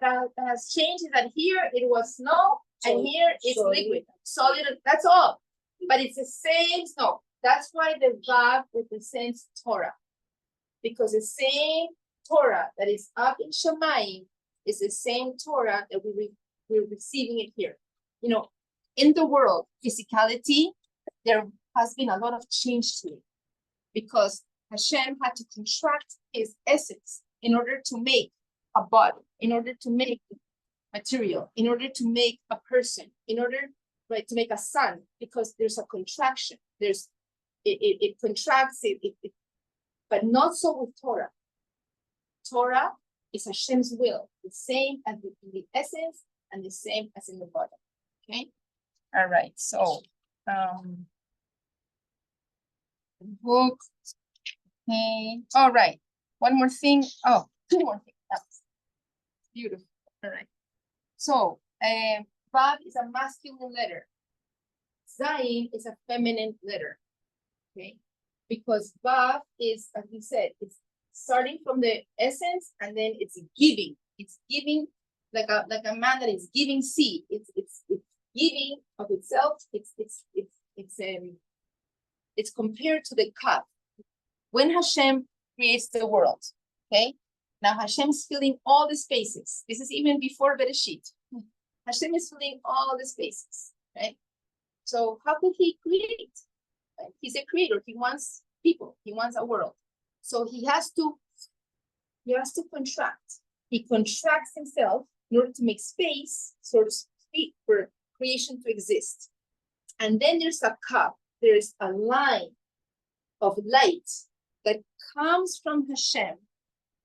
that has changed is that here it was snow, and here it's liquid, solid. That's all. But it's the same snow. That's why the Vav represents Torah, because the same Torah that is up in Shamayim is the same Torah that we're receiving it here. In the world, physicality, there has been a lot of change to it, because Hashem had to contract his essence in order to make a body, in order to make material, in order to make a person, in order to make a son, because there's a contraction. It contracts it, but not so with Torah. Torah is Hashem's will, the same as in the essence and the same as in the body. Okay. All right. So book. Okay. All right. One more thing. Oh, two more things. That's beautiful. All right. So Vav is a masculine letter. Zayin is a feminine letter. Okay. Because Vav is, as we said, it's starting from the essence and then it's giving. It's giving like a man that is giving seed. It's giving of itself. It's compared to the cup. When Hashem creates the world, okay? Now Hashem is filling all the spaces. This is even before Bereshit. Hashem is filling all the spaces, right? So how could he create? Right? He's a creator. He wants people. He wants a world. So he has to contract. He contracts himself in order to make space, so to speak, for creation to exist. And then there's a cup. There is a line of light that comes from Hashem.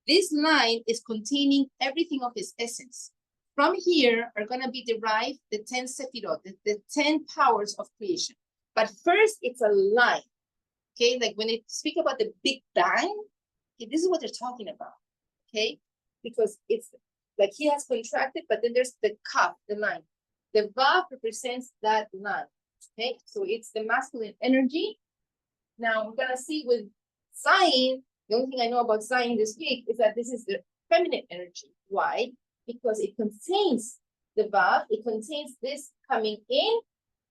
This line is containing everything of his essence. From here are going to be derived the 10 sefirot, the 10 powers of creation. But first, it's a line. Okay, like when they speak about the Big Bang, okay, this is what they're talking about. Okay, because it's like he has contracted, but then there's the cup, the line. The Vav represents that line. Okay, so it's the masculine energy. Now we're gonna see with Zayin, the only thing I know about Zayin this week is that this is the feminine energy. Why? Because it contains the Vav, it contains this coming in,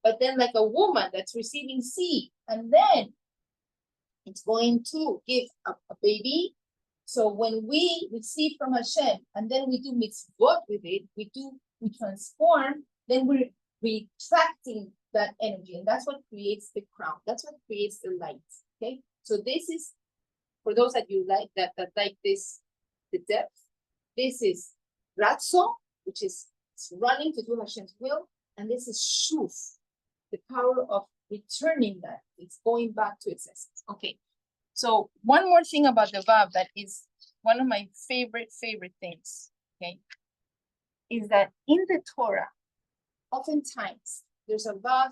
but then like a woman that's receiving seed, and then it's going to give a baby. So when we receive from Hashem, and then we do mitzvot with it, we transform, then we're retracting that energy, and that's what creates the crown. That's what creates the light. Okay, so this is for those that you like that like this, the depth. This is ratzo, which is running to do Hashem's will, and this is shuf, the power of returning that. It's going back to its essence. Okay, so one more thing about the Vav that is one of my favorite things. Okay, is that in the Torah, oftentimes there's a Vav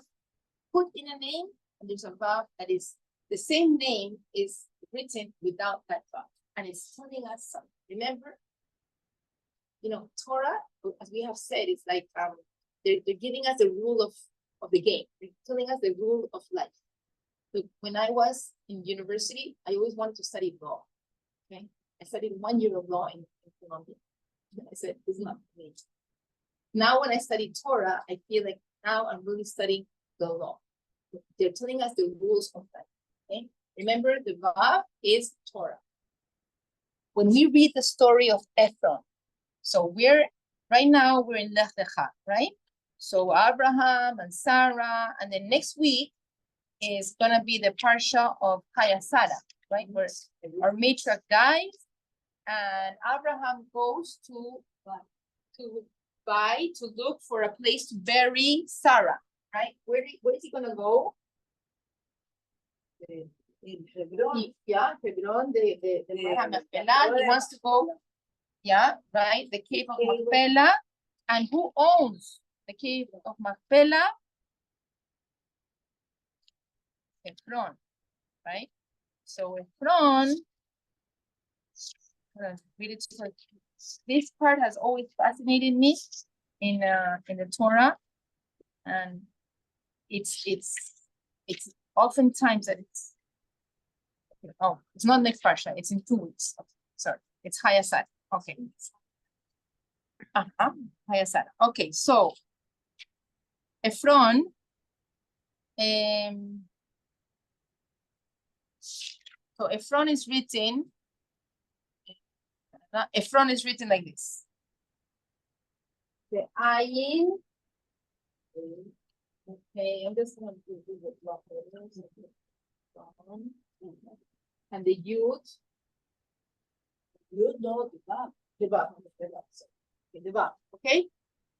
put in a name, and there's a Vav that is the same name is written without that Vav, and it's telling us something. Remember, Torah, as we have said, it's like they're giving us the rule of the game. They're telling us the rule of life. So when I was in university, I always wanted to study law. Okay, I studied 1 year of law in Colombia. I said, this is not for me. Now when I study Torah, I feel like now I'm really studying the law. They're telling us the rules of life. Okay. Remember, the Vav is Torah. When we read the story of Ephron, so right now we're in Lech Lecha, right? So Abraham and Sarah, and then next week is gonna be the parsha of Sarah, right? Where our matriarch dies, and Abraham goes to look for a place to bury Sarah, right? Where is he gonna go? In Hebron. Hebron, the Machpelah. He wants to go, right, the cave of Machpelah. And who owns the cave of Machpelah? Ephron, right? So Ephron, read it. This part has always fascinated me in the Torah, and it's oftentimes that it's not next parsha, it's in 2 weeks. Okay, sorry, it's Hayasat. Okay. Hayasat. Okay, so Ephron, so Ephron is written like this. The ayin. Okay, I'm just going to do the block. And the yud. You know the Vav. The Vav. Okay,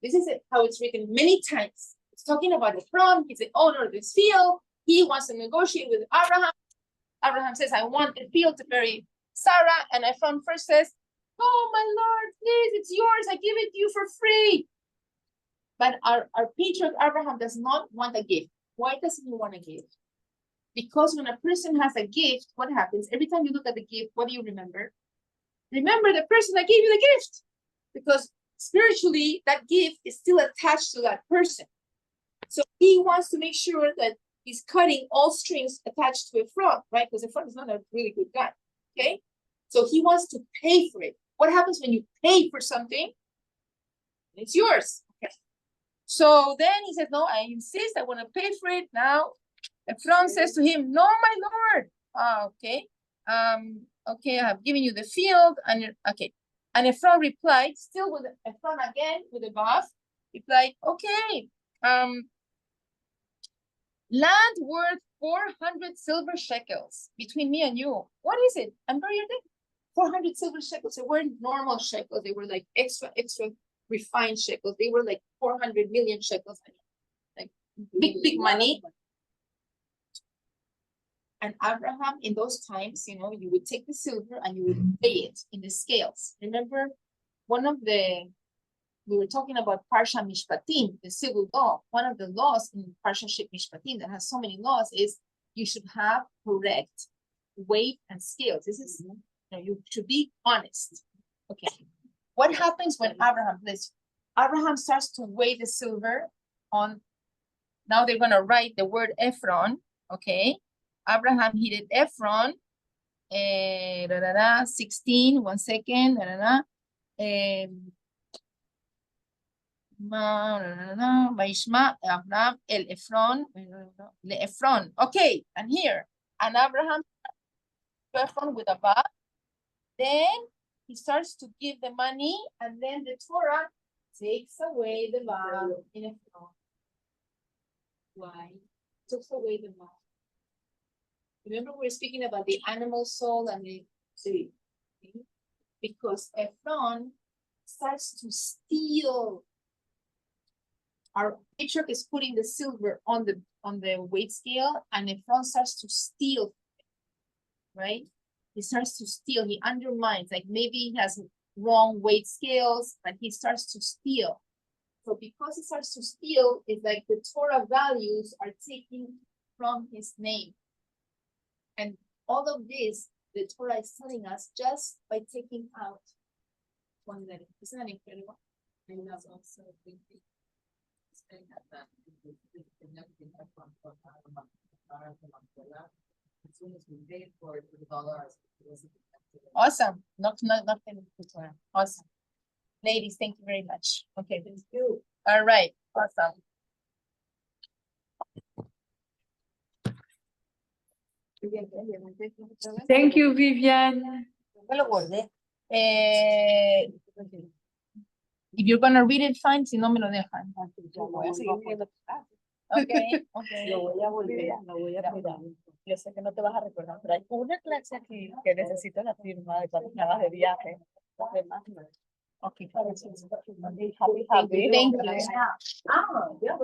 this is how it's written many times. It's talking about Ephron. He's the owner of this field. He wants to negotiate with Abraham. Abraham says, I want the field to bury Sarah. And Ephron first says, oh, my Lord, please, it's yours. I give it to you for free. But our patriarch Abraham does not want a gift. Why doesn't he want a gift? Because when a person has a gift, what happens? Every time you look at the gift, what do you remember? Remember the person that gave you the gift. Because spiritually, that gift is still attached to that person. So he wants to make sure that he's cutting all strings attached to Ephron, right? Because Ephron is not a really good guy, okay? So he wants to pay for it. What happens when you pay for something? It's yours. Okay. So then he says, no, I insist, I want to pay for it. Now, Ephron says to him, no, my Lord. Okay. Okay, I have given you the field. And okay. And Ephron replied, still with Ephron again, with the Vav, replied, okay, land worth 400 silver shekels between me and you. What is it? And bury your dead. 400 silver shekels. They weren't normal shekels. They were like extra refined shekels. They were like 400 million shekels. Like big money. And Abraham, in those times, you know, you would take the silver and you would weigh it in the scales. Remember, we were talking about Parsha Mishpatim, the civil law. One of the laws in Parsha Mishpatim that has so many laws is you should have correct weight and scales. This is, you know, you should be honest. Okay. What happens when Abraham starts to weigh the silver on, now they're going to write the word Ephron, okay? Abraham hit Ephron, 16, 1 second, Vaishma Abraham el Ephron, le Ephron. Okay, and here, and Abraham Ephron with a Vav. Then he starts to give the money, and then the Torah takes away the Vav in Ephron. Why? Takes away the Vav. Remember, we were speaking about the animal soul and the sea. Because Ephron starts to steal. Our patriarch is putting the silver on the weight scale, and Ephron starts to steal, right? He starts to steal. He undermines. Like maybe he has wrong weight scales, but he starts to steal. So because he starts to steal, it's like the Torah values are taken from his name. And all of this, the Torah is telling us just by taking out one letter. Isn't that incredible? And that's also thinking. As soon as we paid for it with $1, Awesome. Not Awesome. Ladies, thank you very much. Okay, thank you. All right, awesome. Thank you, Vivian. Yo lo guardé. If you're gonna read it, fine, si no me lo dejan. Yo voy a seguir viendo. Okay, okay. Lo voy a volver, lo voy a pegar. Yo sé que no te vas a recordar, pero hay una clase aquí que necesito la firma de cuando me hagas de viaje. Los demás no. Okay. Happy, happy. Thank you. Ah, ya,